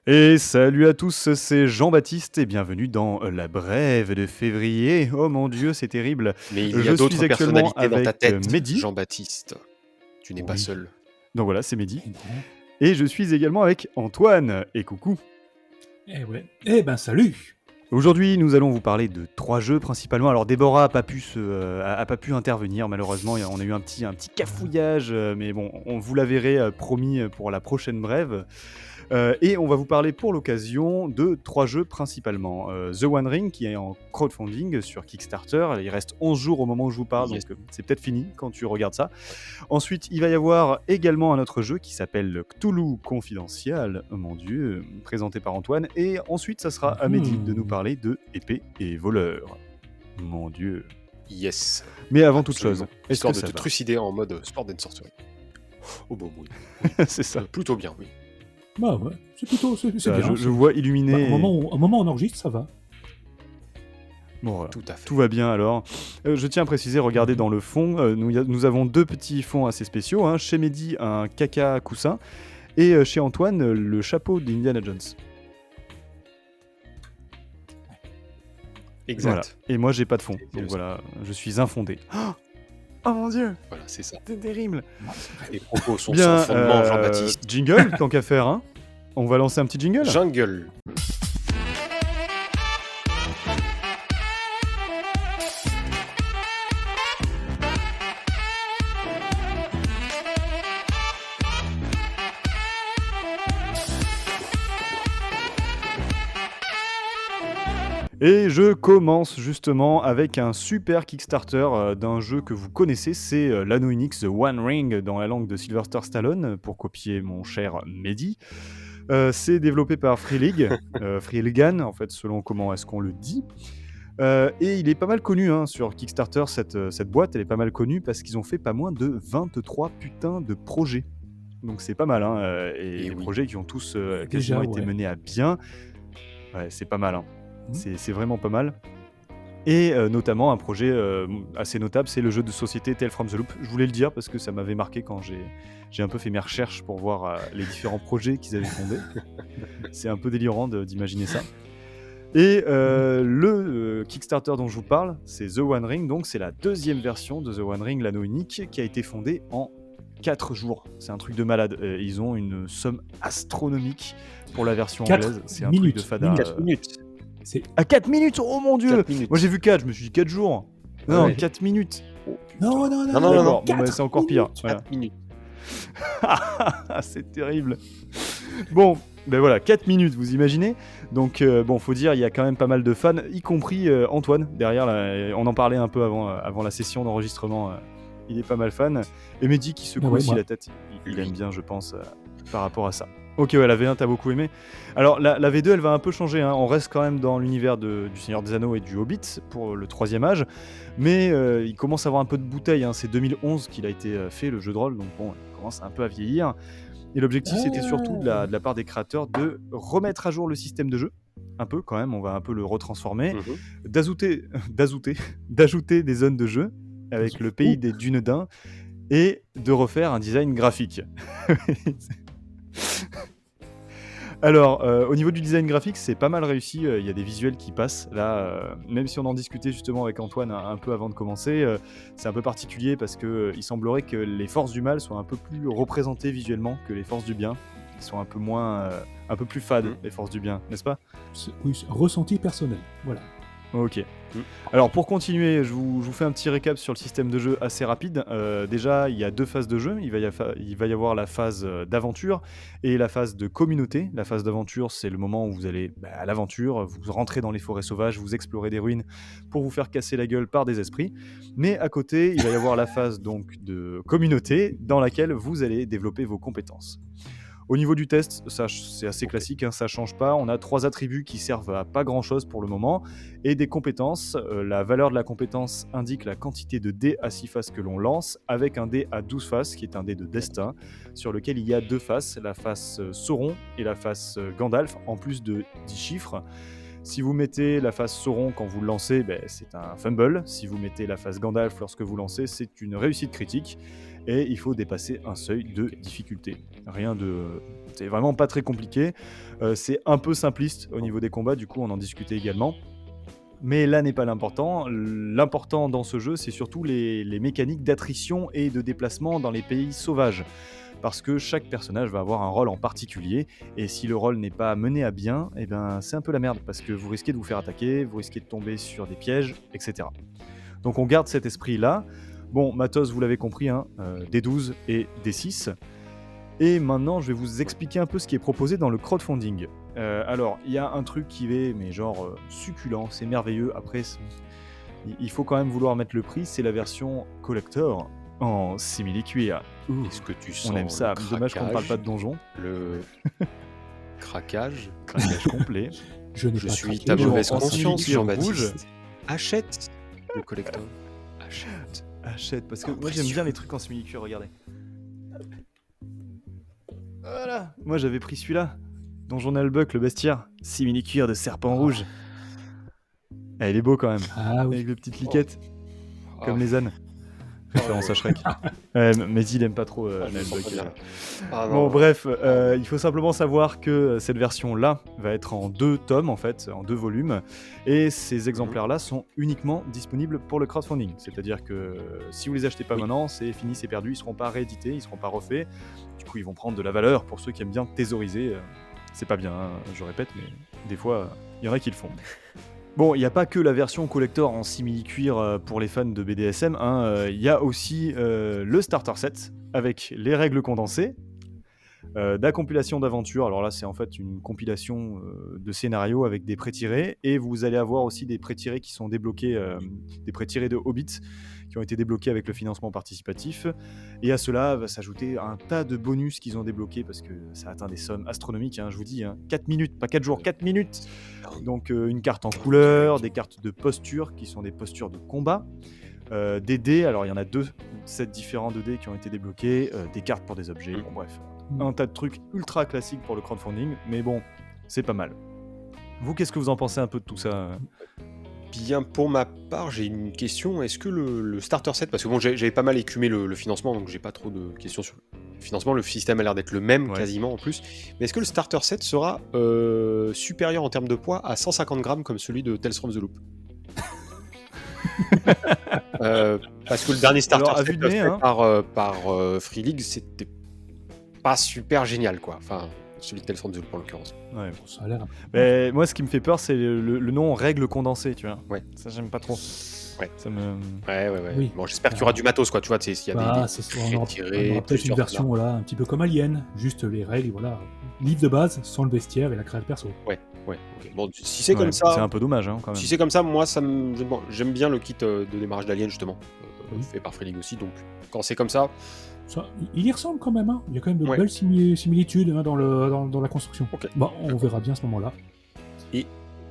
Et salut à tous, c'est Jean-Baptiste et bienvenue dans la brève de février. Oh mon Dieu, c'est terrible. Mais il y Je a suis d'autres actuellement personnalités dans ta avec tête, Mehdi. Jean-Baptiste. Tu n'es pas Oui. seul. Donc voilà, c'est Mehdi. Je comprends. Et je suis également avec Antoine. Et coucou. Eh ouais. Eh ben salut. Aujourd'hui, nous allons vous parler de 3 jeux principalement. Alors Déborah a pas pu intervenir malheureusement. On a eu un petit cafouillage, mais bon, on vous la verrez promis pour la prochaine brève. Et on va vous parler pour l'occasion de 3 jeux principalement. The One Ring qui est en crowdfunding sur Kickstarter. Il reste 11 jours au moment où je vous parle, Yes. donc c'est peut-être fini quand tu regardes ça. Ensuite, il va y avoir également un autre jeu qui s'appelle Cthulhu Confidential, oh mon Dieu, présenté par Antoine. Et ensuite, ça sera à Mehdi de nous parler de Épée et Voleur. Mon Dieu. Yes. Mais avant toute chose, Absolument. est-ce Histoire que de ça te va? trucider en mode Sword and Sorcery. Oh bah oui. C'est ça. Plutôt bien, oui. Bah ouais. C'est plutôt c'est Ça, bien. je vois illuminé. Bah, au moment où on enregistre, ça va. Bon, voilà. Tout à fait. Tout va bien alors. Je tiens à préciser, regardez dans le fond, nous avons 2 petits fonds assez spéciaux. Hein. Chez Mehdi, un caca coussin. Et chez Antoine, le chapeau d'Indiana Jones. Exact. Voilà. Et moi, j'ai pas de fond. C'est Donc le voilà, je suis infondé. Oh mon Dieu, Voilà, c'est ça. c'est terrible. Les propos sont Bien, sans fondement, Jean-Baptiste. jingle, tant qu'à faire. Hein. On va lancer un petit jingle. Jungle. Et je commence justement avec un super Kickstarter d'un jeu que vous connaissez, c'est l'anneau unique The One Ring dans la langue de Sylvester Stallone, pour copier mon cher Mehdi. C'est développé par Free League, Free Leagan en fait, selon comment est-ce qu'on le dit. Et il est pas mal connu hein, sur Kickstarter, cette boîte, elle est pas mal connue parce qu'ils ont fait pas moins de 23 putains de projets. Donc c'est pas mal, hein, et Et les oui. projets qui ont tous Déjà, quasiment été ouais. menés à bien. Ouais, c'est pas mal, hein. Mhm. C'est vraiment pas mal. Et notamment un projet assez notable, c'est le jeu de société Tale from the Loop. Je voulais le dire parce que ça m'avait marqué quand j'ai un peu fait mes recherches pour voir les différents projets qu'ils avaient fondés. C'est un peu délirant d'imaginer ça. Et le Kickstarter dont je vous parle, c'est The One Ring, donc c'est la 2e version de The One Ring, l'anneau unique, qui a été fondée en 4 jours. C'est un truc de malade. Ils ont une somme astronomique pour la version 4 anglaise. C'est un truc minutes. de fada. 4 minutes. C'est À 4 minutes, oh mon dieu! 4 minutes. Moi j'ai vu 4, je me suis dit 4 jours. Non, Ah ouais. 4 minutes. Oh, putain. non. Non, D'accord, bon, bah, 4 c'est encore pire. minutes. Voilà. 4 minutes. C'est terrible. Bon, ben voilà, 4 minutes, vous imaginez? Donc, bon, faut dire, il y a quand même pas mal de fans, y compris Antoine, derrière, là, on en parlait un peu avant la session d'enregistrement, il est pas mal fan. Et Mehdi qui secoue Ah ouais, aussi moi. la tête, il aime bien, je pense, par rapport à ça. Ok, ouais, la V1, t'as beaucoup aimé. Alors, la V2, elle va un peu changer, hein. On reste quand même dans l'univers du Seigneur des Anneaux et du Hobbit pour le 3e âge, mais il commence à avoir un peu de bouteille, hein. C'est 2011 qu'il a été fait, le jeu de rôle, donc bon, il commence un peu à vieillir. Et l'objectif, c'était surtout de la part des créateurs de remettre à jour le système de jeu, un peu quand même, on va un peu le retransformer, Mhm. d'ajouter des zones de jeu avec le pays des Dunedains et de refaire un design graphique. Alors, au niveau du design graphique, c'est pas mal réussi, il y a des visuels qui passent. Là, même si on en discutait justement avec Antoine un peu avant de commencer, c'est un peu particulier parce qu'il semblerait que les forces du mal soient un peu plus représentées visuellement que les forces du bien, qui sont un peu moins, un peu plus fades, les forces du bien, n'est-ce pas? Oui, c'est ressenti personnel. Voilà. Ok. Alors pour continuer, je vous fais un petit récap sur le système de jeu assez rapide. Déjà, il y a 2 phases de jeu. Il va y avoir la phase d'aventure et la phase de communauté. La phase d'aventure, c'est le moment où vous allez à l'aventure, vous rentrez dans les forêts sauvages, vous explorez des ruines pour vous faire casser la gueule par des esprits. Mais à côté, il va y avoir la phase donc de communauté dans laquelle vous allez développer vos compétences. Au niveau du test, ça, c'est assez classique, hein, ça change pas. On a 3 attributs qui servent à pas grand chose pour le moment et des compétences. La valeur de la compétence indique la quantité de dés à 6 faces que l'on lance, avec un dé à 12 faces qui est un dé de destin, sur lequel il y a 2 faces, la face Sauron et la face Gandalf, en plus de 10 chiffres. Si vous mettez la face Sauron quand vous le lancez, c'est un fumble. Si vous mettez la face Gandalf lorsque vous lancez, c'est une réussite critique. et il faut dépasser un seuil de difficulté. C'est vraiment pas très compliqué. C'est un peu simpliste au niveau des combats, du coup on en discutait également. Mais là n'est pas l'important. L'important dans ce jeu, c'est surtout les mécaniques d'attrition et de déplacement dans les pays sauvages. Parce que chaque personnage va avoir un rôle en particulier, et si le rôle n'est pas mené à bien, eh ben, c'est un peu la merde, parce que vous risquez de vous faire attaquer, vous risquez de tomber sur des pièges, etc. Donc on garde cet esprit-là. Bon, matos, vous l'avez compris, hein, D12 et D6. Et maintenant, je vais vous expliquer un peu ce qui est proposé dans le crowdfunding. Alors, il y a un truc qui est, mais genre, succulent, c'est merveilleux. Après, il faut quand même vouloir mettre le prix, c'est la version collector en simili-cuir. Est-ce que tu sens On aime ça. le Dommage qu'on ne parle craquage, pas de donjon. le craquage? Craquage complet. Je n'ai Je pas suis craqué. ta Toujours mauvaise en conscience, simili-cuir Jean-Baptiste. Achète le collector. Achète. Achète, parce que Oh, moi j'aime précieux. bien les trucs en simili-cuir, regardez. Voilà, moi j'avais pris celui-là. Donjon Albuck, le bestiaire. Simili-cuir de serpent rouge. Ah, il est beau quand même. Ah oui. Avec les petites liquettes, comme Ah. les ânes. Référence à Shrek. Mais il aime pas trop Ah, je me sens Albuck. pas bien. Ah, Bon, non. bref, il faut simplement savoir que cette version-là va être en 2 tomes, en fait, en 2 volumes, et ces exemplaires-là sont uniquement disponibles pour le crowdfunding. C'est-à-dire que si vous les achetez pas Oui. maintenant, c'est fini, c'est perdu, ils seront pas réédités, ils seront pas refaits. Du coup, ils vont prendre de la valeur pour ceux qui aiment bien thésauriser. C'est pas bien, hein, je répète, mais des fois, il y en a qui le font. Bon, il n'y a pas que la version collector en simili-cuir pour les fans de BDSM, hein, il y a aussi le starter set avec les règles condensées, de la compilation d'aventures. Alors là, c'est en fait une compilation de scénarios avec des pré-tirés, et vous allez avoir aussi des pré-tirés qui sont débloqués, des pré-tirés de Hobbit qui ont été débloqués avec le financement participatif. Et à cela va s'ajouter un tas de bonus qu'ils ont débloqués, parce que ça atteint des sommes astronomiques, hein, je vous dis, hein, 4 minutes, pas 4 jours, 4 minutes. Donc une carte en couleur, des cartes de posture qui sont des postures de combat, des dés, alors il y en a 2 sets différents de dés qui ont été débloqués, des cartes pour des objets, bon bref, un tas de trucs ultra classiques pour le crowdfunding, mais bon, c'est pas mal. Vous, qu'est-ce que vous en pensez un peu de tout ça? Bien, pour ma part, j'ai une question. Est-ce que le starter set, parce que bon, j'avais pas mal écumé le financement, donc j'ai pas trop de questions sur le financement. Le système a l'air d'être le même Ouais. quasiment en plus. Mais est-ce que le starter set sera supérieur en termes de poids à 150 grammes comme celui de Tales from the Loop? Parce que le dernier starter Alors, à set vue de nez, fait hein. par Free League, c'était pas super génial, quoi. Enfin, celui de Tales from the Loop en l'occurrence. Ouais. Ça a l'air. Mais moi, ce qui me fait peur, c'est le nom règle condensée, tu vois. Ouais. Ça, j'aime pas trop. Ouais. Ça me... Ouais. Oui. Bon, j'espère qu'il y aura du matos, quoi. Tu vois, s'il y a Bah, des on aura tirés, peut-être une plusieurs version voilà, un petit peu comme Alien, juste les règles, voilà. Livre de base sans le vestiaire et la création perso. Ouais, ok. Bon, si c'est Ouais, comme ça, c'est un peu dommage, hein, quand même. si c'est comme ça, moi, j'aime bien le kit de démarrage d'Alien, justement, Oui. fait par Free League aussi, donc quand c'est comme ça, Ça, il y ressemble quand même, hein. Il y a quand même de Ouais. belles similitudes hein, dans la construction. Ok. Bah, on verra bien à ce moment-là. et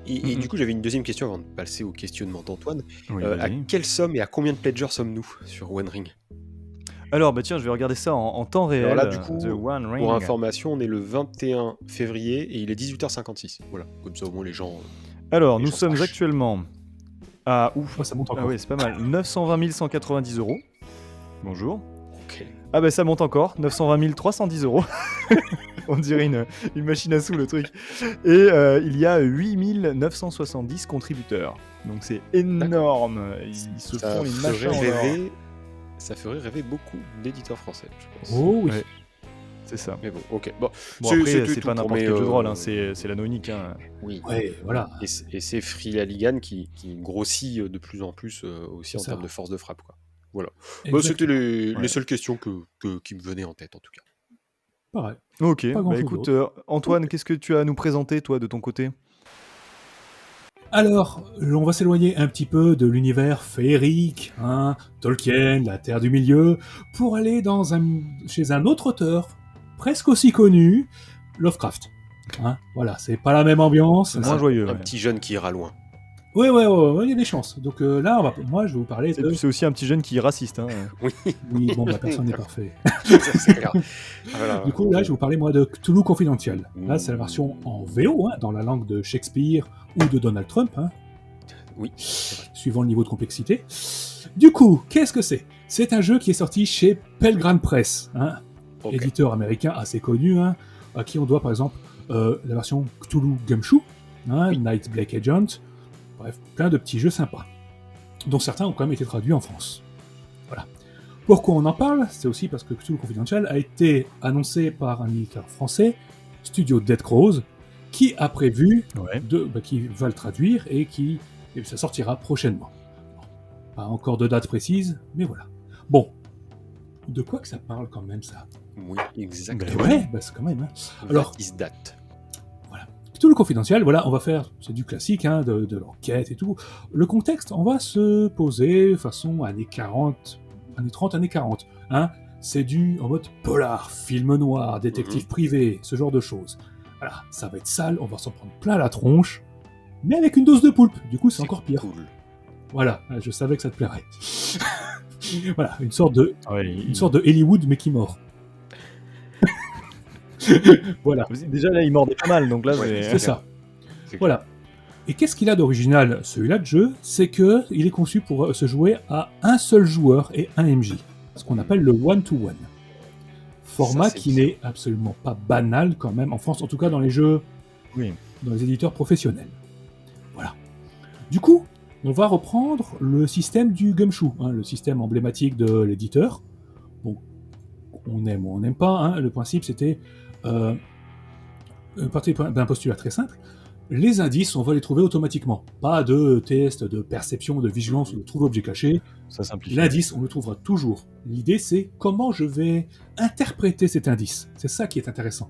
Mhm. du coup, j'avais une deuxième question avant de passer au questionnement d'Antoine. Oui, À vas-y. quelle somme et à combien de pledgers sommes-nous sur One Ring? Alors, bah tiens, je vais regarder ça en temps réel. Alors là, du coup, The One Ring. pour information, on est le 21 février et il est 18h56. Voilà, comme ça au moins les gens... Alors, les nous gens sommes sachent. actuellement à... Ouf. Oh, ça monte encore. Ah ouais, c'est pas mal. 920 190 €. Bonjour. Ok. Ah bah ça monte encore. 920 310 €. On dirait une machine à sous, le truc. Et il y a 8 970 contributeurs. Donc c'est énorme. Ils se Ça font les machins en ferait or. rêver... Ça ferait rêver beaucoup d'éditeurs français, je pense. Oh oui. Ouais. C'est ça. Mais bon, ok. Bon, Bon, c'est- après, c'était c'est tout pas pour n'importe mes, quel jeu de rôle, hein, c'est l'anneau unique. Hein. Oui. Ouais, voilà. Et c'est Free Ligan qui grossit de plus en plus aussi C'est en ça. termes de force de frappe, quoi. Voilà. Bah, Exact. c'était les Ouais. seules questions qui me venaient en tête, en tout cas. Pareil. Ok, Pas bah grand-chose écoute, d'autre. Antoine, qu'est-ce que tu as à nous présenter, toi, de ton côté? Alors, on va s'éloigner un petit peu de l'univers féerique, hein, Tolkien, la Terre du Milieu, pour aller chez un autre auteur, presque aussi connu, Lovecraft. Hein, voilà, c'est pas la même ambiance. C'est moins joyeux. Un Ouais. petit jeune qui ira loin. Ouais, il y a des chances. Donc là, moi, je vais vous parler de... C'est aussi un petit jeune qui est raciste. Hein. Oui, Oui, bon, bah, personne n'est parfait. c'est clair. Voilà. Du coup, là, je vais vous parler, moi, de Cthulhu Confidential. Là, c'est la version en VO, hein, dans la langue de Shakespeare ou de Donald Trump, hein, Oui. suivant le niveau de complexité. Du coup, qu'est-ce que c'est ? C'est un jeu qui est sorti chez Pelgrane Press, hein, Ok. éditeur américain assez connu, hein, à qui on doit par exemple la version Cthulhu Gumshoe, hein, Night Black Agent, bref, plein de petits jeux sympas, dont certains ont quand même été traduits en France. Voilà. Pourquoi on en parle? C'est aussi parce que Cthulhu Confidential a été annoncé par un éditeur français, Studio Dead Crows, qui a prévu qui va le traduire et ça sortira prochainement. Pas encore de date précise, mais voilà. Bon, de quoi que ça parle quand même ça? Oui, exactement. Ouais, c'est quand même. Hein. Alors, That is that. voilà. Cthulhu Confidential, voilà, on va faire, c'est du classique, hein, de l'enquête et tout. Le contexte, on va se poser façon années 40, années 30, années 40. Hein. C'est en mode polar, film noir, détective privé, ce genre de choses. Voilà, ça va être sale, on va s'en prendre plein la tronche, mais avec une dose de poulpe, du coup c'est encore pire. Cool. Voilà, je savais que ça te plairait. Voilà, une sorte de Hollywood mais qui mord. Voilà. Déjà là, il mordait pas mal, donc là, C'est ça. Voilà. Et qu'est-ce qu'il a d'original, celui-là de jeu? C'est que il est conçu pour se jouer à un seul joueur et un MJ. Ce qu'on appelle le one-to-one. Format qui n'est absolument pas banal quand même, en France, en tout cas dans les jeux, dans les éditeurs professionnels. Voilà. Du coup, on va reprendre le système du Gumshoe, hein, le système emblématique de l'éditeur. Bon, on aime ou on n'aime pas, hein, le principe c'était partir d'un postulat très simple. Les indices, on va les trouver automatiquement. Pas de test, de perception, de vigilance ou de trouver objet caché. Ça simplifie. L'indice, on le trouvera toujours. L'idée, c'est comment je vais interpréter cet indice. C'est ça qui est intéressant.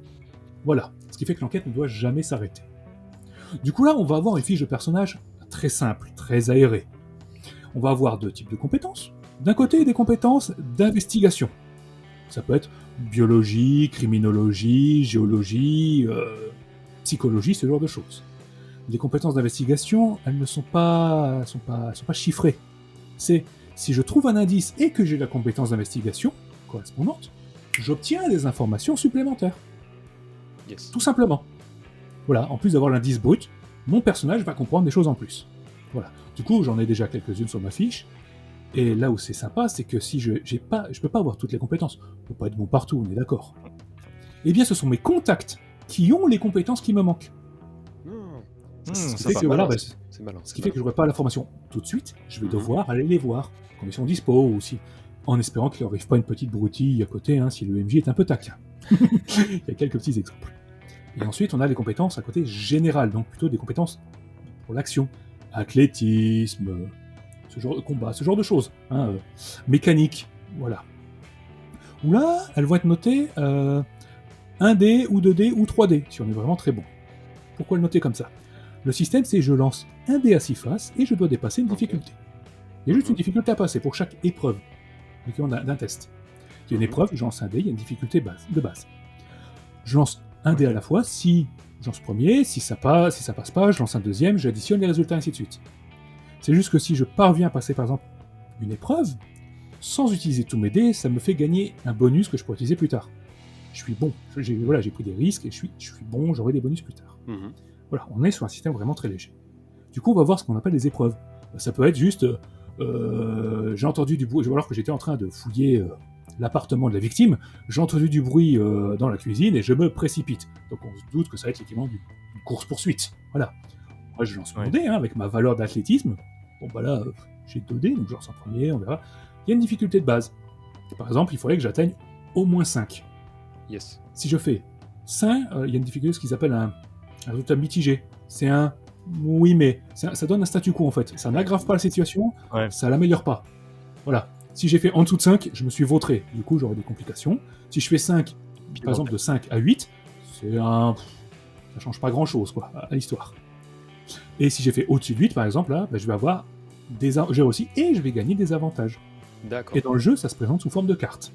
Voilà. Ce qui fait que l'enquête ne doit jamais s'arrêter. Du coup, là, on va avoir une fiche de personnage très simple, très aérée. On va avoir 2 types de compétences. D'un côté, des compétences d'investigation. Ça peut être biologie, criminologie, géologie, psychologie, ce genre de choses. Les compétences d'investigation, elles ne sont pas chiffrées. C'est si je trouve un indice et que j'ai la compétence d'investigation correspondante, j'obtiens des informations supplémentaires. Yes. Tout simplement. Voilà, en plus d'avoir l'indice brut, mon personnage va comprendre des choses en plus. Voilà. Du coup, j'en ai déjà quelques-unes sur ma fiche. Et là où c'est sympa, c'est que si je peux pas avoir toutes les compétences. Je peux pas être bon partout, on est d'accord. Eh bien, ce sont mes contacts qui ont les compétences qui me manquent. Ce qui fait que voilà, ce qui fait que j'aurai pas la formation tout de suite. Je vais devoir aller les voir quand ils sont dispo aussi, en espérant qu'il leur arrive pas une petite broutille à côté, hein, si le MJ est un peu taquin. Il y a quelques petits exemples. Et ensuite, on a les compétences à côté générales, donc plutôt des compétences pour l'action, athlétisme, ce genre de combat, ce genre de choses, hein, mécanique, voilà. Où là, elles vont être notées 1D ou 2D ou 3D, si on est vraiment très bon. Pourquoi le noter comme ça? Le système, c'est je lance un dé à 6 faces et je dois dépasser une difficulté. Il y a juste une difficulté à passer pour chaque épreuve, l'équivalent d'un test. Il y a une épreuve, je lance un dé, il y a une difficulté de base. Je lance un dé à la fois, si je lance premier, si ça passe pas, je lance un deuxième, j'additionne les résultats, ainsi de suite. C'est juste que si je parviens à passer par exemple une épreuve, sans utiliser tous mes dés, ça me fait gagner un bonus que je pourrais utiliser plus tard. Je suis bon, j'ai pris des risques et je suis bon, j'aurai des bonus plus tard. Voilà, on est sur un système vraiment très léger. Du coup, on va voir ce qu'on appelle des épreuves. Ça peut être juste, j'ai entendu du bruit, alors que j'étais en train de fouiller l'appartement de la victime, j'ai entendu du bruit dans la cuisine et je me précipite. Donc on se doute que ça va être l'équivalent d'une course-poursuite. Voilà. Moi, je lance mon dé, hein, avec ma valeur d'athlétisme. Bon, bah là, j'ai 2 dés, donc je lance en premier, on verra. Il y a une difficulté de base. Par exemple, il faudrait que j'atteigne au moins 5. Yes. Si je fais 5, il y a une difficulté, ce qu'ils appellent un résultat mitigé. C'est un oui, mais ça donne un statu quo en fait. Ça n'aggrave pas la situation, ça l'améliore pas. Voilà. Si j'ai fait en dessous de 5, je me suis vautré. Du coup, j'aurai des complications. Si je fais 5, par exemple de 5 à 8, ça change pas grand chose quoi, à l'histoire. Et si j'ai fait au-dessus de 8, par exemple, là, je vais avoir j'ai aussi, et je vais gagner des avantages. D'accord. Et dans le jeu, ça se présente sous forme de cartes.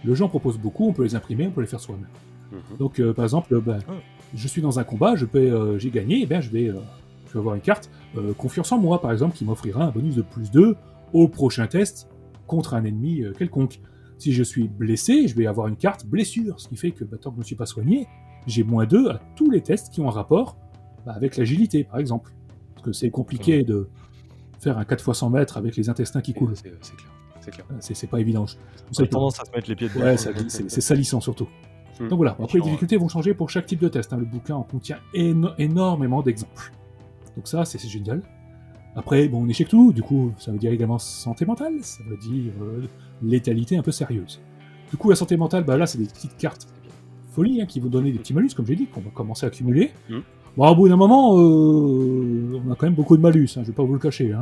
Le jeu en propose beaucoup, on peut les imprimer, on peut les faire soi-même. Donc, par exemple, je suis dans un combat, j'ai gagné, et bien je vais avoir une carte confiance en moi, par exemple, qui m'offrira un bonus de plus 2 au prochain test contre un ennemi quelconque. Si je suis blessé, je vais avoir une carte blessure, ce qui fait que tant que je ne me suis pas soigné, j'ai moins 2 à tous les tests qui ont un rapport avec l'agilité, par exemple. Parce que c'est compliqué de faire un 4 x 100 mètres avec les intestins qui coulent. C'est clair. c'est clair. C'est pas évident. On a tendance à se mettre les pieds dedans. Ouais, c'est salissant surtout. Donc voilà, après les difficultés vont changer pour chaque type de test. Le bouquin en contient énormément d'exemples. Donc ça, c'est génial. Après, bon, on échec tout, du coup, ça veut dire également santé mentale, ça veut dire létalité un peu sérieuse. Du coup, la santé mentale, là, c'est des petites cartes folie qui vont donner des petits malus, comme j'ai dit, qu'on va commencer à accumuler. Bon, au bout d'un moment, on a quand même beaucoup de malus, je vais pas vous le cacher.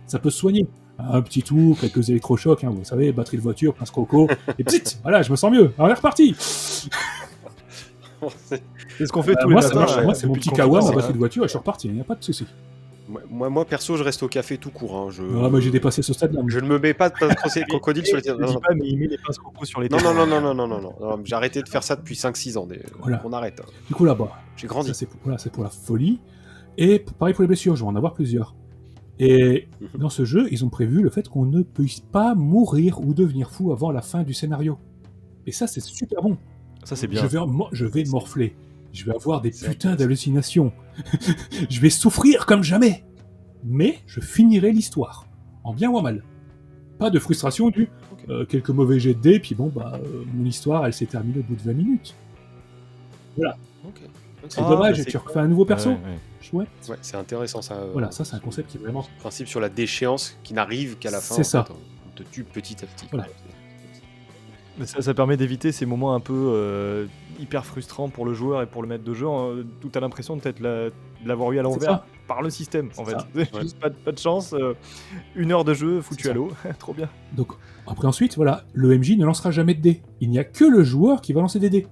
Ça peut se soigner. Un petit tour, quelques électrochocs, vous savez, batterie de voiture, pince croco, et p'tit, voilà, je me sens mieux. Alors, on est reparti. C'est ce qu'on fait tous les matins. Moi, c'est mon petit kawa, ma batterie de voiture, et je suis reparti, il n'y a pas de souci. Moi, perso, je reste au café tout court. Moi, j'ai dépassé ce stade-là. Je ne me mets pas de pince crocodile sur les têtes. Je dis pas, mais il met les pinces croco sur les têtes. Non. J'ai arrêté de faire ça depuis 5-6 ans. Voilà. On arrête. Du coup, là-bas, j'ai grandi. C'est pour la folie. Et pareil pour les blessures, je vais en avoir plusieurs. Et dans ce jeu, ils ont prévu le fait qu'on ne puisse pas mourir ou devenir fou avant la fin du scénario. Et ça, c'est super bon. Ça, c'est bien. Je vais morfler. Je vais avoir des putains d'hallucinations. Je vais souffrir comme jamais. Mais je finirai l'histoire. En bien ou en mal. Pas de frustration du quelques mauvais jets de dés, puis mon histoire, elle s'est terminée au bout de 20 minutes. Voilà. C'est dommage, tu refais un nouveau perso. Chouette. Ouais, c'est intéressant ça. Voilà, ça c'est un concept qui est vraiment... Principe sur la déchéance qui n'arrive qu'à la fin. C'est ça. On te tue petit à petit. Voilà. Mais ça permet d'éviter ces moments un peu hyper frustrants pour le joueur et pour le maître de jeu. Tout a l'impression peut-être de l'avoir eu à l'envers par le système, en fait. Juste pas de chance. 1 heure de jeu foutu à l'eau. Trop bien. Donc, après ensuite, voilà, le MJ ne lancera jamais de dés. Il n'y a que le joueur qui va lancer des dés.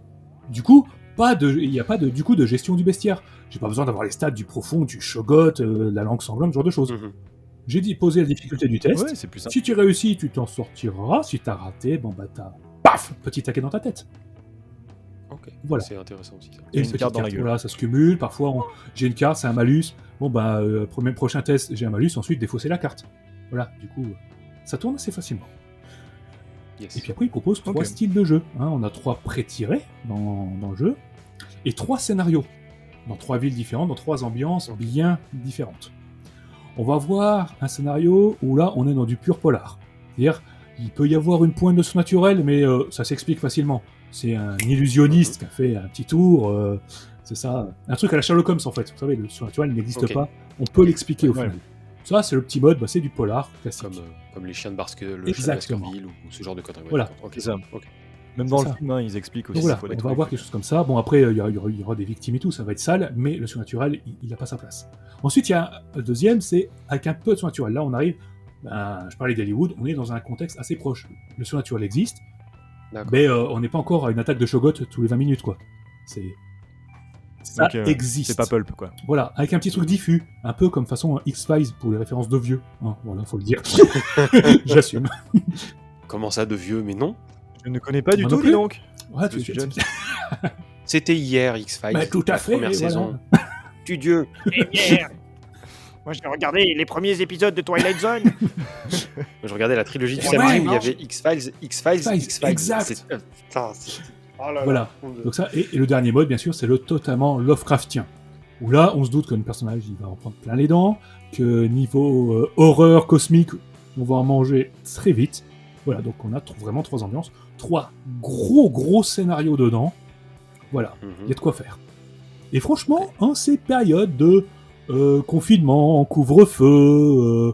Du coup, il n'y a pas de gestion du bestiaire. J'ai pas besoin d'avoir les stats du profond, du shogot, la langue sanglante, ce genre de choses. J'ai posé la difficulté du test. Ouais, c'est plus simple. Si tu réussis, tu t'en sortiras. Si t'as raté, t'as paf, petit taquet dans ta tête. Ok. Voilà. C'est intéressant aussi. Ça. Et une carte dans la gueule. Voilà, ça se cumule. Parfois, j'ai une carte, c'est un malus. Prochain test, j'ai un malus. Ensuite, défausser la carte. Voilà. Du coup, ça tourne assez facilement. Yes. Et puis après, il propose 3 styles de jeu. On a 3 pré-tirés dans le jeu et 3 scénarios dans 3 villes différentes, dans 3 ambiances bien différentes. On va voir un scénario où là, on est dans du pur polar. C'est-à-dire, il peut y avoir une pointe de surnaturel, mais ça s'explique facilement. C'est un illusionniste qui a fait un petit tour. C'est ça, un truc à la Sherlock Holmes en fait. Vous savez, le surnaturel n'existe pas. On peut l'expliquer au final. Ça, c'est le petit mode, c'est du polar classique. Comme les chiens de Baskerville ou ce genre de conneries. Voilà. C'est ça. Même dans le film, ils expliquent aussi. Donc voilà, on va avoir quelque chose comme ça. Bon, après, il y aura des victimes et tout, ça va être sale, mais le surnaturel, il n'a pas sa place. Ensuite, il y a le deuxième, c'est avec un peu de surnaturel. Là, on arrive, je parlais d'Hollywood, on est dans un contexte assez proche. Le surnaturel existe, mais on n'est pas encore à une attaque de Shogot tous les 20 minutes, quoi. Ça existe. C'est pas pulp, quoi. Voilà, avec un petit truc diffus, un peu comme façon X-Files pour les références de vieux. Voilà, faut le dire. J'assume. Comment ça, de vieux, mais non? Je ne connais pas du tout, dis donc. Ouais, tu jeune. C'était hier, X-Files. Tout à fait. Première saison. Tu Dieu. Hier. Moi, j'ai regardé les premiers épisodes de Twilight Zone. Je regardais la trilogie du samedi où il y avait X-Files. Exact. Voilà. Donc ça, et le dernier mode, bien sûr, c'est le totalement Lovecraftien. Où là, on se doute qu'un personnage, il va en prendre plein les dents, que niveau horreur cosmique, on va en manger très vite. Voilà, donc on a vraiment 3 ambiances, 3 gros scénarios dedans. Voilà, il y a de quoi faire. Et franchement, en ces périodes de confinement, couvre-feu,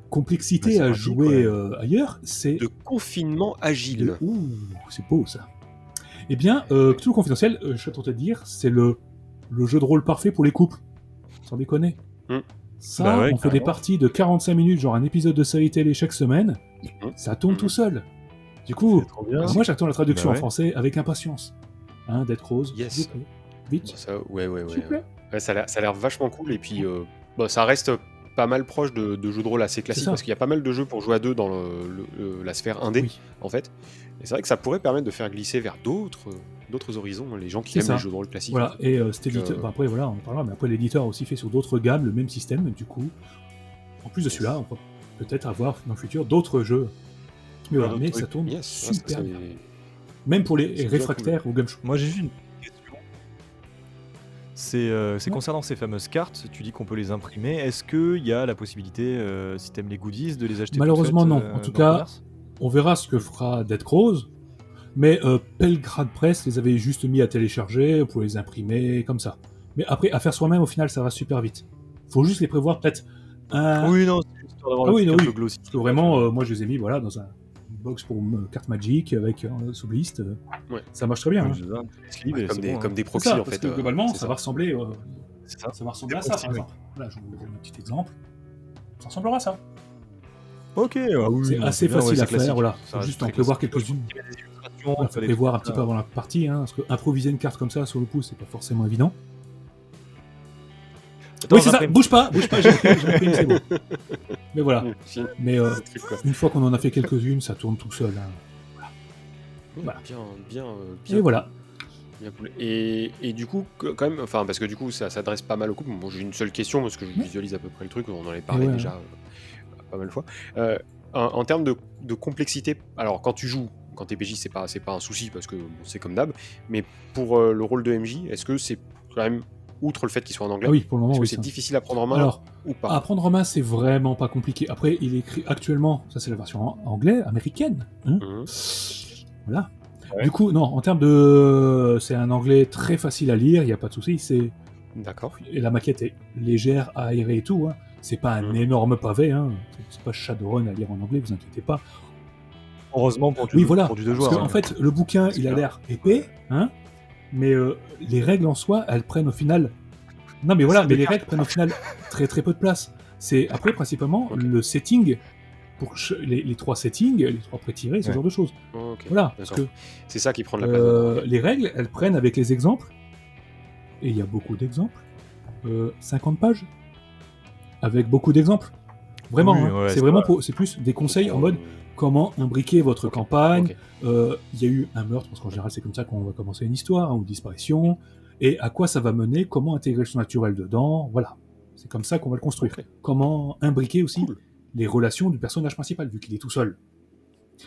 complexité à jouer ailleurs, c'est... De confinement agile. Ouh, c'est beau ça. Eh bien, Cthulhu Confidentiel, je suis tenté de dire, c'est le jeu de rôle parfait pour les couples. Sans déconner. Ça, on fait des parties de 45 minutes, genre un épisode de série télé chaque semaine. Ça tourne tout seul. Du coup, moi j'attends la traduction en français avec impatience. Dead Rose, yes. Vite. Ça, ouais. S'il vous plaît. Ouais, ça a l'air vachement cool, et puis ça reste pas mal proche de jeux de rôle assez classiques, parce qu'il y a pas mal de jeux pour jouer à 2 dans la sphère indé, en fait. Et c'est vrai que ça pourrait permettre de faire glisser vers d'autres horizons, les gens qui aiment les jeux de rôle classiques. Voilà, et cet éditeur, après voilà, on en parlera, mais après l'éditeur a aussi fait sur d'autres gammes le même système, du coup, en plus de celui-là, on peut peut-être avoir dans le futur d'autres jeux. Mais ça tourne super bien. Même pour les réfractaires au game show. Moi j'ai juste une question. c'est Ouais. concernant ces fameuses cartes, tu dis qu'on peut les imprimer. Est-ce qu'il y a la possibilité, si tu aimes les goodies, de les acheter toutes faites, Malheureusement, non. En tout dans le cas, commerce? on verra ce que fera Dead Crows, mais Pelgrad Press les avait juste mis à télécharger, vous pouvez les imprimer comme ça. Mais après, à faire soi-même, au final, ça va super vite. Faut juste les prévoir peut-être un... Oui, non, c'est histoire d'avoir Ah le oui, truc non, un oui. peu glossy. Parce que vraiment, moi, je les ai mis voilà, dans une box pour une carte Magic avec sous-list. Ouais. Ça marche très bien. Oui, hein. c'est ça, tu les sleeves et Comme c'est des, bon, comme hein. des C'est proxys ça, en parce fait. que globalement, c'est ça va ressembler, C'est ça. ça va ressembler à Des ça, proxys, par oui. exemple. Là, je vous donne un petit exemple. Ça ressemblera à ça. OK, ah oui, C'est non, assez bien, ouais, facile c'est à faire, classique. voilà. Ça Faut reste juste en très prévoir classique. quelques-unes. Il y a des illustrations, Voilà, t'as faut des prévoir un trucs petit comme peu ça. avant la partie, hein, parce que improviser une carte comme ça sur le pouce, c'est pas forcément évident. Attends, Oui, c'est ça, j'imprime. bouge pas, j'imprime, c'est bon. Mais voilà. Film, Mais des trucs, quoi. une fois qu'on en a fait quelques-unes, ça tourne tout seul. Hein. Voilà. Bien, Et voilà. bien cool. Et du coup, quand même, enfin, parce que du coup, ça s'adresse pas mal au couple. Bon, j'ai une seule question, parce que je visualise à peu près le truc, on en avait parlé ouais, déjà pas mal de fois. En termes de complexité, alors quand tu joues, quand t'es PJ, c'est pas un souci, parce que bon, c'est comme d'hab, mais pour le rôle de MJ, est-ce que c'est quand même, outre le fait qu'il soit en anglais, Ah oui, pour le moment, est-ce que oui. c'est ça. difficile à prendre en main Alors, ou pas? à prendre en main, c'est vraiment pas compliqué. Après, il est écrit actuellement, ça c'est la version anglaise, américaine. Hein. Mhm. Voilà. Ouais. Du coup, non, en termes de. C'est un anglais très facile à lire, il n'y a pas de souci. D'accord. Et la maquette est légère, aérée et tout. Hein. C'est pas un Mhm. énorme pavé. Hein. C'est pas Shadowrun à lire en anglais, vous inquiétez pas. Heureusement pour Oui, voilà. pour du deux Parce joueurs. qu'en hein. fait, le bouquin, C'est il a clair. l'air épais, hein, mais les règles en soi, elles prennent au final. Non, mais voilà, C'est mais des les cartes. règles prennent au final très très peu de place. C'est après principalement Ok. le setting pour les trois settings, les trois pré-tirés, ce Ouais. genre de choses. Ok. Voilà, parce que D'accord. C'est ça qui prend de la place dedans. Ok. les règles, elles prennent avec les exemples, et il y a beaucoup d'exemples. 50 pages avec beaucoup d'exemples. Vraiment, Oui, hein. ouais, c'est ça vraiment va. c'est plus des conseils en mode comment imbriquer votre Ok, campagne. ok. Il y a eu un meurtre, parce qu'en général c'est comme ça qu'on va commencer une histoire, hein, ou une disparition, et à quoi ça va mener, comment intégrer le surnaturel dedans, voilà. C'est comme ça qu'on va le construire. Ok. Comment imbriquer aussi Cool. les relations du personnage principal, vu qu'il est tout seul.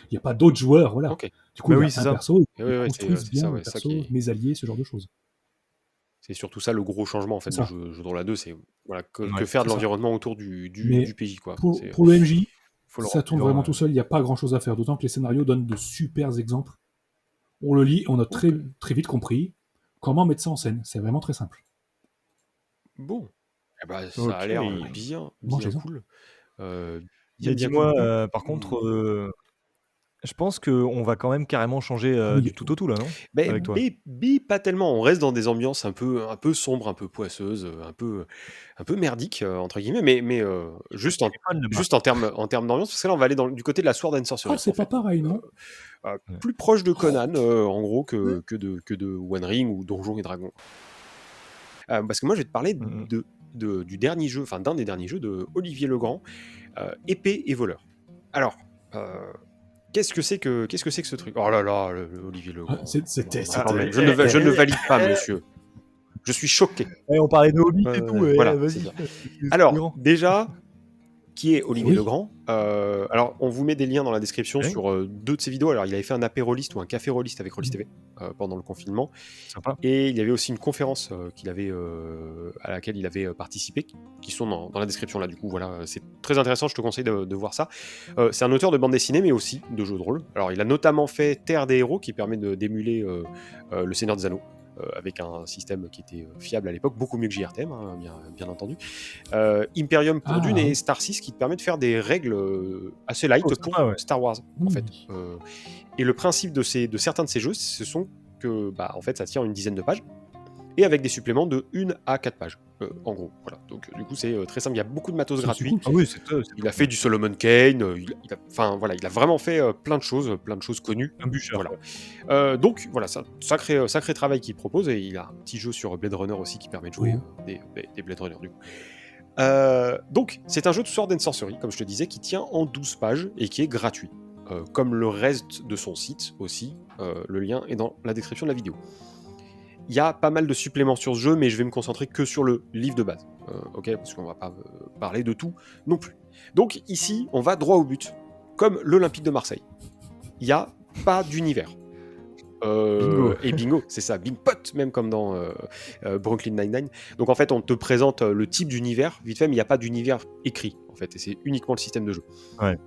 Il n'y a pas d'autres joueurs, voilà. Ok. Du coup, Bah il y oui, a c'est un ça. perso, Et ils ouais, construisent c'est bien ça, le ouais, ça perso, qui est- mes alliés, ce genre de choses. C'est surtout ça le gros changement en fait C'est de ça. jeu de rôle à 2, c'est voilà, que Ouais, faire de c'est ça. l'environnement autour du Mais PJ quoi. pour, C'est pour le MJ, Faut le ça rendre tourne vivant, vraiment tout seul, il n'y a pas grand chose à faire, d'autant que les scénarios donnent de super exemples. On le lit, on a très, Ok. très vite compris comment mettre ça en scène. C'est vraiment très simple. Bon. Eh ben, ça a OK. l'air bien Mangez-en. cool. Mais Bien dis-moi, cool. par contre, je pense qu'on va quand même carrément changer, Ah oui. du tout au tout là, non? Ben, Avec toi? pas tellement. On reste dans des ambiances un peu sombres, un peu poisseuses, un peu merdiques entre guillemets, mais juste en termes d'ambiance, parce que là on va aller du côté de la Sword and Ah, Sorcery c'est en pas fait. pareil, non? Ouais. Plus proche de Conan en gros que de One Ring ou Donjons et Dragons. Parce que moi je vais te parler Mmh mh. du dernier jeu, enfin d'un des derniers jeux de Olivier Legrand, Épée et voleur. Alors, qu'est-ce que c'est que ce truc? Oh là là, Olivier Legrand. C'était. Non, mais je ne valide pas, monsieur. Je suis choqué. Ouais, on parlait de Hobbit et tout, Voilà, vas-y. c'est ça. C'est Alors, grand. déjà, qui est Olivier Oui. Legrand? Alors, on vous met des liens dans la description Ouais. sur 2 de ses vidéos. Alors, il avait fait un apéroliste ou un café rolliste avec Rollis Mmh. TV pendant le confinement. Sympa. Et il y avait aussi une conférence à laquelle il avait participé, qui sont dans la description là. Du coup, voilà, c'est très intéressant. Je te conseille de voir ça. C'est un auteur de bande dessinée, mais aussi de jeux de rôle. Alors, il a notamment fait Terre des héros, qui permet d'émuler le Seigneur des Anneaux. Avec un système qui était fiable à l'époque, beaucoup mieux que JRTM, hein, bien entendu. Imperium pour Ah, Dune et oui. Star 6 qui te permet de faire des règles assez light Oh, pour sympa, ouais. Star Wars, en fait. Mmh. Et le principe de certains de ces jeux, ce sont que, en fait, ça tient une dizaine de pages, et avec des suppléments de 1 à 4 pages, en gros. Voilà. Donc, du coup, c'est très simple. Il y a beaucoup de matos C'est gratuits. cool. Ah oui, c'est Il a fait du Solomon Kane, il a vraiment fait plein de choses connues. un but cher, Voilà. quoi. Donc voilà, sacré travail qu'il propose, et il a un petit jeu sur Blade Runner aussi qui permet de jouer des Blade Runner du coup. Donc c'est un jeu de Sword and Sorcery, comme je te disais, qui tient en 12 pages et qui est gratuit. Comme le reste de son site aussi, le lien est dans la description de la vidéo. Il y a pas mal de suppléments sur ce jeu, mais je vais me concentrer que sur le livre de base. Ok, parce qu'on va pas parler de tout non plus. Donc ici, on va droit au but, comme l'Olympique de Marseille. Il n'y a pas d'univers. Bingo. Et bingo, c'est ça, Bing Pot, même comme dans Brooklyn Nine-Nine. Donc en fait, on te présente le type d'univers, vite fait, mais il n'y a pas d'univers écrit, en fait, et c'est uniquement le système de jeu. Ouais.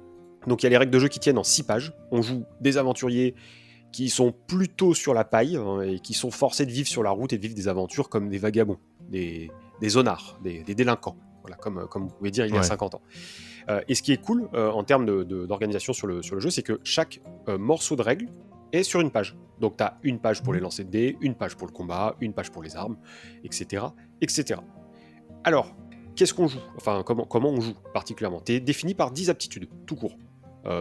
Donc il y a les règles de jeu qui tiennent en 6 pages. On joue des aventuriers qui sont plutôt sur la paille et qui sont forcés de vivre sur la route et de vivre des aventures comme des vagabonds, des zonards, des délinquants, voilà, comme vous pouvez dire il y a 50 ans. Et ce qui est cool en termes d'organisation sur le jeu, c'est que chaque morceau de règles est sur une page. Donc tu as une page pour les lancers de dés, une page pour le combat, une page pour les armes, etc. etc. Alors, qu'est-ce qu'on joue ? Enfin, comment on joue particulièrement ? Tu es défini par 10 aptitudes, tout court.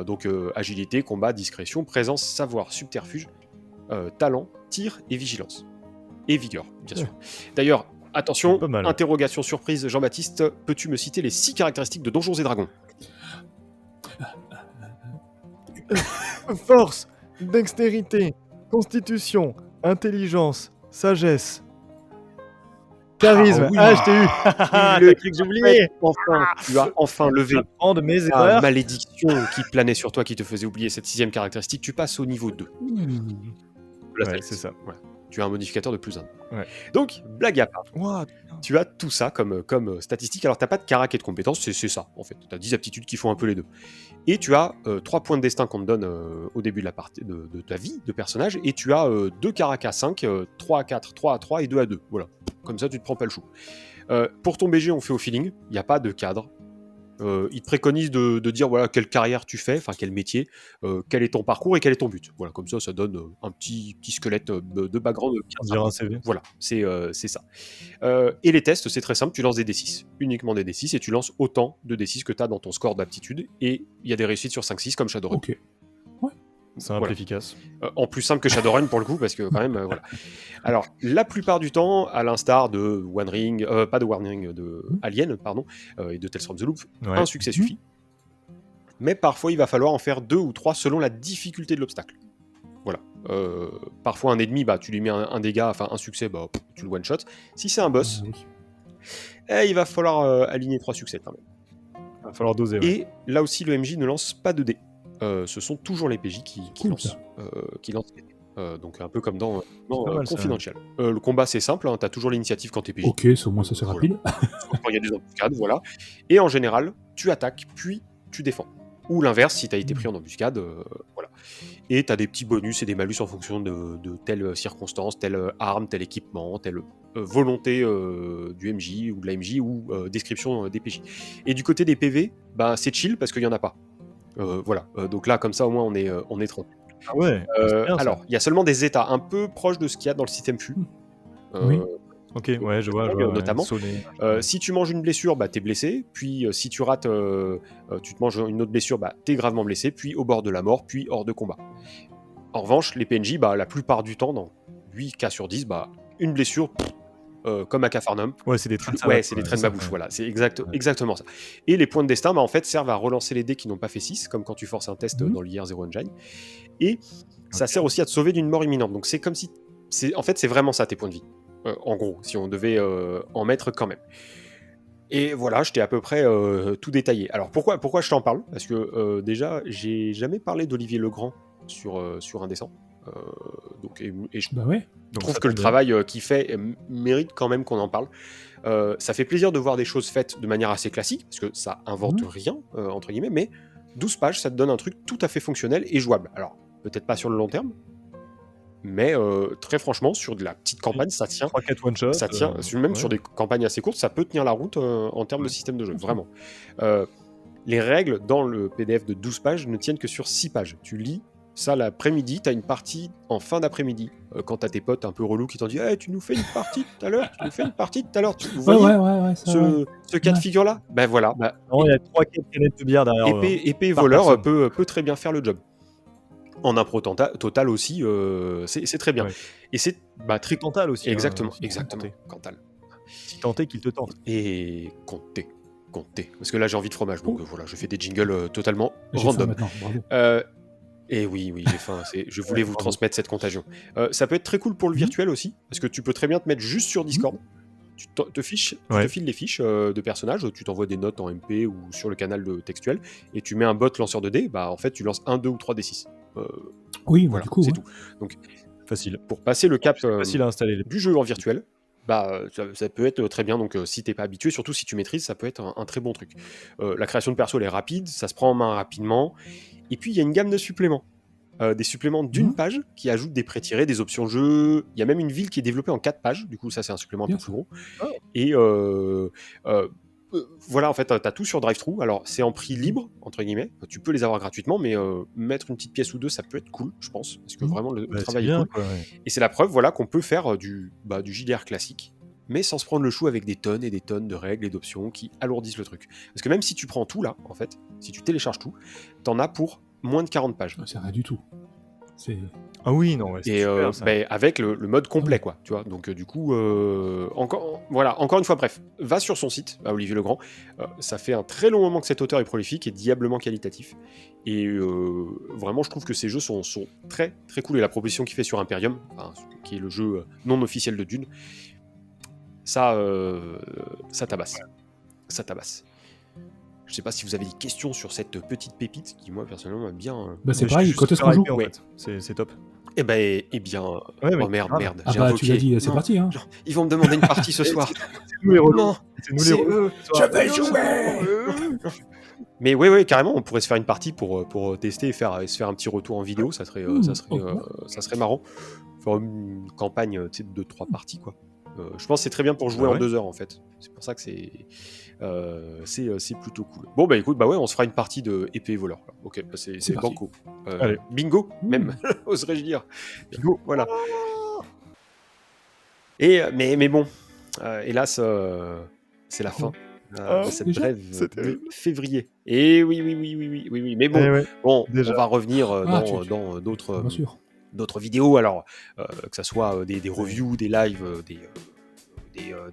Donc agilité, combat, discrétion, présence, savoir, subterfuge, talent, tir et vigilance. Et vigueur, bien sûr. D'ailleurs, attention, interrogation surprise, Jean-Baptiste, peux-tu me citer les 6 caractéristiques de Donjons et Dragons ? Force, dextérité, constitution, intelligence, sagesse, charisme. oui. Je t'ai eu. T'as cru que j'oubliais. Enfin, tu as enfin levé J'apprends de mes la erreurs. malédiction qui planait sur toi, qui te faisait oublier cette 6e caractéristique. Tu passes au niveau 2. Ouais, c'est ça. Ouais. Tu as un modificateur de plus 1. Ouais. Donc, blague à part. What ? Tu as tout ça comme statistique. Alors, tu n'as pas de carac et de compétences, c'est ça, en fait. Tu as 10 aptitudes qui font un peu les deux. Et tu as 3 points de destin qu'on te donne au début de la partie de ta vie de personnage. Et tu as 2 caracs à 5, 3 à 4, 3 à 3 et 2 à 2. Voilà. Comme ça, tu te prends pas le chou. Pour ton BG, on fait au feeling. Il n'y a pas de cadre. Il te préconise de dire voilà, quelle carrière tu fais, enfin quel métier, quel est ton parcours et quel est ton but. Voilà, comme ça donne un petit squelette de background. On dirait un CV. Voilà, c'est ça. Et les tests, c'est très simple, tu lances des D6, uniquement des D6, et tu lances autant de D6 que tu as dans ton score d'aptitude, et il y a des réussites sur 5-6 comme Shadowrun. Ok. Simple, efficace. En plus simple que Shadowrun pour le coup, parce que quand même, voilà. Alors, la plupart du temps, à l'instar de One Ring, pas de One Ring, de Alien, pardon, et de Tales from the Loop, un succès suffit. Mais parfois, il va falloir en faire 2 ou 3 selon la difficulté de l'obstacle. Voilà. Parfois, un ennemi, tu lui mets un dégât, enfin un succès, tu le one-shot. Si c'est un boss, il va falloir aligner 3 succès quand même. Il va falloir doser. Et là aussi, le MJ ne lance pas de dés. Ce sont toujours les PJ qui lancent les dés. Donc un peu comme dans Confidential. Le combat, c'est simple, t'as toujours l'initiative quand t'es PJ. Ok, au moins ça c'est rapide. Quand il y a des embuscades, voilà. Et en général, tu attaques, puis tu défends. Ou l'inverse, si t'as été pris en embuscade, voilà. Et t'as des petits bonus et des malus en fonction de telle circonstance, telle arme, tel équipement, telle volonté du MJ ou de la MJ ou description des PJ. Et du côté des PV, c'est chill parce qu'il y en a pas. Voilà, donc là, comme ça, au moins, on est tranquille. Ah ouais. Alors, il y a seulement des états un peu proches de ce qu'il y a dans le système FU. Oui. Ok, ouais, je vois. Notamment. Sonner. Si tu manges une blessure, t'es blessé. Puis, si tu rates, tu te manges une autre blessure, t'es gravement blessé. Puis, au bord de la mort, puis hors de combat. En revanche, les PNJ, la plupart du temps, dans 8 cas sur 10, une blessure... comme à Capharnaüm. Ouais, c'est des trains de c'est des trains de ma bouche, voilà, c'est exactement ça. Et les points de destin, en fait, servent à relancer les dés qui n'ont pas fait 6, comme quand tu forces un test dans l'IR Zero Engine. Et ça sert aussi à te sauver d'une mort imminente. Donc c'est comme si... En fait, c'est vraiment ça, tes points de vie. En gros, si on devait en mettre quand même. Et voilà, je t'ai à peu près tout détaillé. Alors pourquoi je t'en parle ? Parce que déjà, j'ai jamais parlé d'Olivier Legrand sur Indécent. Donc, et je trouve que le travail qu'il fait mérite quand même qu'on en parle. Ça fait plaisir de voir des choses faites de manière assez classique, parce que ça invente rien, entre guillemets, mais 12 pages, ça te donne un truc tout à fait fonctionnel et jouable. Alors, peut-être pas sur le long terme, mais très franchement, sur de la petite campagne, ça tient. 3-4 one-shots. Ça tient, même sur des campagnes assez courtes, ça peut tenir la route en termes de système de jeu, vraiment. Les règles dans le PDF de 12 pages ne tiennent que sur 6 pages. Tu lis ça l'après-midi, t'as une partie en fin d'après-midi, quand t'as tes potes un peu relous qui t'ont dit hey, tu nous fais une partie tout à l'heure, vous voyez ce cas de figure-là ? Voilà. Non, il y a 3-4 canettes de bière derrière. Épée voleur peut très bien faire le job. En impro total aussi, c'est très bien. Ouais. Et c'est très Cantal aussi. Exactement, Cantal. Si tant est qu'il te tente. Et compter. Parce que là j'ai envie de fromage, donc voilà, je fais des jingles totalement random. Et oui, j'ai faim. Je voulais vous transmettre cette contagion. Ça peut être très cool pour le virtuel aussi, parce que tu peux très bien te mettre juste sur Discord. Tu te files les fiches de personnages, tu t'envoies des notes en MP ou sur le canal de textuel, et tu mets un bot lanceur de dés, en fait tu lances 1, 2 ou 3 D6. Oui, voilà, du coup, c'est tout. Donc Facile. Pour passer le cap Facile à installer. du jeu en virtuel, bah, ça peut être très bien. Donc, si t'es pas habitué, surtout si tu maîtrises, ça peut être un très bon truc. La création de perso, elle est rapide, ça se prend en main rapidement. Et puis, il y a une gamme de suppléments. Des suppléments d'une page qui ajoutent des pré-tirés, des options jeu. Il y a même une ville qui est développée en 4 pages. Du coup, ça, c'est un supplément un peu plus gros. Et voilà, en fait, t'as tout sur Drive-Thru. Alors, c'est en prix libre, entre guillemets. Tu peux les avoir gratuitement, mais mettre une petite pièce ou deux, ça peut être cool, je pense. Parce que vraiment, le travail est cool. Quoi, ouais. Et c'est la preuve, voilà, qu'on peut faire du JDR classique, mais sans se prendre le chou avec des tonnes et des tonnes de règles et d'options qui alourdissent le truc. Parce que même si tu prends tout, là, en fait, si tu télécharges tout, t'en as pour moins de 40 pages. C'est rien du tout. Ah oui, non, ouais, c'est Et super, ça. avec le mode complet, quoi, tu vois. Donc, du coup, encore une fois, bref, va sur son site, à Olivier Legrand. Ça fait un très long moment que cet auteur est prolifique et diablement qualitatif. Et vraiment, je trouve que ces jeux sont très, très cool. Et la proposition qu'il fait sur Imperium, qui est le jeu non officiel de Dune, ça tabasse. Ça tabasse. Je sais pas si vous avez des questions sur cette petite pépite qui, moi, personnellement, m'a bien... C'est pareil, quand est-ce qu'on joue? En fait. C'est top. Eh bien... Ouais, oh merde, Ah j'ai bah, invoqué. tu l'as dit, c'est Non, parti, hein. Ils vont me demander une partie ce soir. C'est nous les relous. Non, C'est nous les c'est relous. eux. Je vais jouer. Mais ouais, carrément, on pourrait se faire une partie pour tester et se faire un petit retour en vidéo, ça serait marrant. Faire une campagne de 2-3 parties, quoi. Je pense que c'est très bien pour jouer en 2 heures, en fait. C'est pour ça que c'est plutôt cool. Bon, bah écoute, on se fera une partie de épée et voleur. Quoi. Ok, c'est parti. banco. Allez. Bingo, même, oserais-je dire. Bingo, voilà. Et, mais bon, hélas, c'est la fin de cette déjà brève C'est de terrible. février. Et oui. Mais bon, on déjà. va revenir dans Bien sûr. d'autres vidéos, alors que ça soit des reviews, des lives,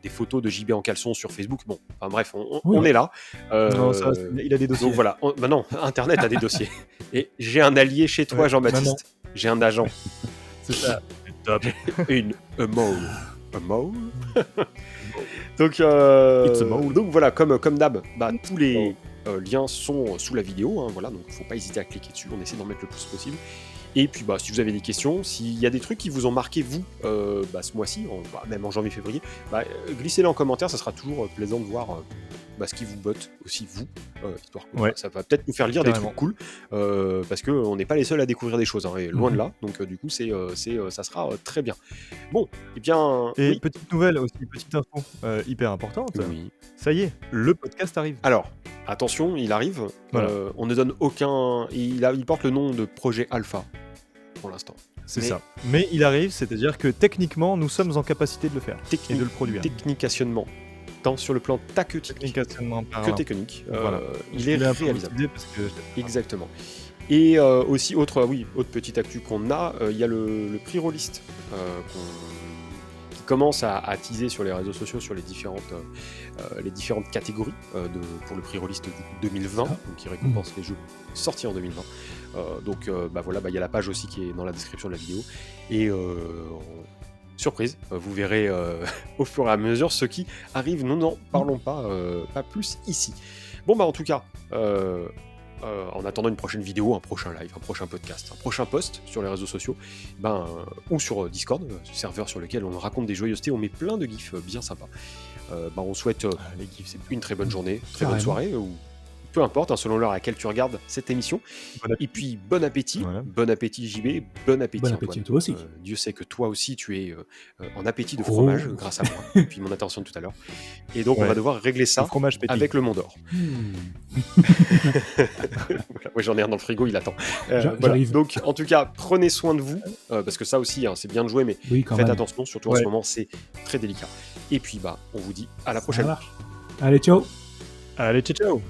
des photos de JB en caleçon sur Facebook. Bon, enfin bref, on est là. Non, ça, il a des dossiers. Donc voilà, non, Internet a des dossiers. Et j'ai un allié chez toi, Ouais, Jean-Baptiste. J'ai un agent. C'est ça. Top. A mole. A mole. Donc, It's a mole. donc voilà, comme d'hab, tous les liens sont sous la vidéo. Hein, voilà, donc faut pas hésiter à cliquer dessus. On essaie d'en mettre le plus possible. Et puis, si vous avez des questions, s'il y a des trucs qui vous ont marqué, vous, ce mois-ci, même en janvier-février, glissez-les en commentaire, ça sera toujours plaisant de voir ce qui vous botte aussi, vous, histoire que ça va peut-être nous faire lire Carrément. des trucs cool, parce qu'on n'est pas les seuls à découvrir des choses, hein, et loin de là, donc du coup, ça sera très bien. Bon, et bien... Et oui. petite nouvelle aussi, petite info hyper importante. Oui. Ça y est, le podcast arrive. Alors, attention, il arrive, Voilà. on ne donne aucun... Il porte le nom de projet Alpha, pour l'instant. C'est Mais ça. Mais il arrive, c'est-à-dire que techniquement, nous sommes en capacité de le faire et de le produire. Technicationnement, tant sur le plan tactique Techniquement que parlant. technique, Voilà. il est Je voulais un peu réalisable. préciser parce que Exactement. Et aussi, autre petite actu qu'on a, il y a le prix Rollist qui commence à teaser sur les réseaux sociaux sur les différentes catégories pour le prix Rollist du coup 2020, donc qui récompense les jeux sortis en 2020. Donc voilà, il y a la page aussi qui est dans la description de la vidéo. Et surprise, vous verrez au fur et à mesure ce qui arrive. Nous n'en parlons pas plus ici. Bon, en tout cas, en attendant une prochaine vidéo, un prochain live, un prochain podcast, un prochain post sur les réseaux sociaux, ou sur Discord, serveur sur lequel on raconte des joyeusetés, on met plein de gifs bien sympas. On souhaite les gifs, c'est une très bonne journée, très bonne Carrément. soirée, ou peu importe, hein, selon l'heure à laquelle tu regardes cette émission. Bon appétit. Et puis, bon appétit, Voilà. bon appétit JB, bon appétit Bon Antoine. appétit à toi aussi. Dieu sait que toi aussi, tu es en appétit de Oh. fromage, grâce à moi, depuis mon intervention de tout à l'heure. Et donc, on Ouais. va devoir régler Le ça fromage pétille. avec le Mont d'Or. Voilà. Ouais, j'en ai un dans le frigo, il attend. J'arrive. Donc, en tout cas, prenez soin de vous, parce que ça aussi, c'est bien de jouer, mais Oui, quand faites même. attention, surtout en Ouais. ce moment, c'est très délicat. Et puis, on vous dit à la Ça prochaine. marche. Allez, ciao. Allez, ciao ciao.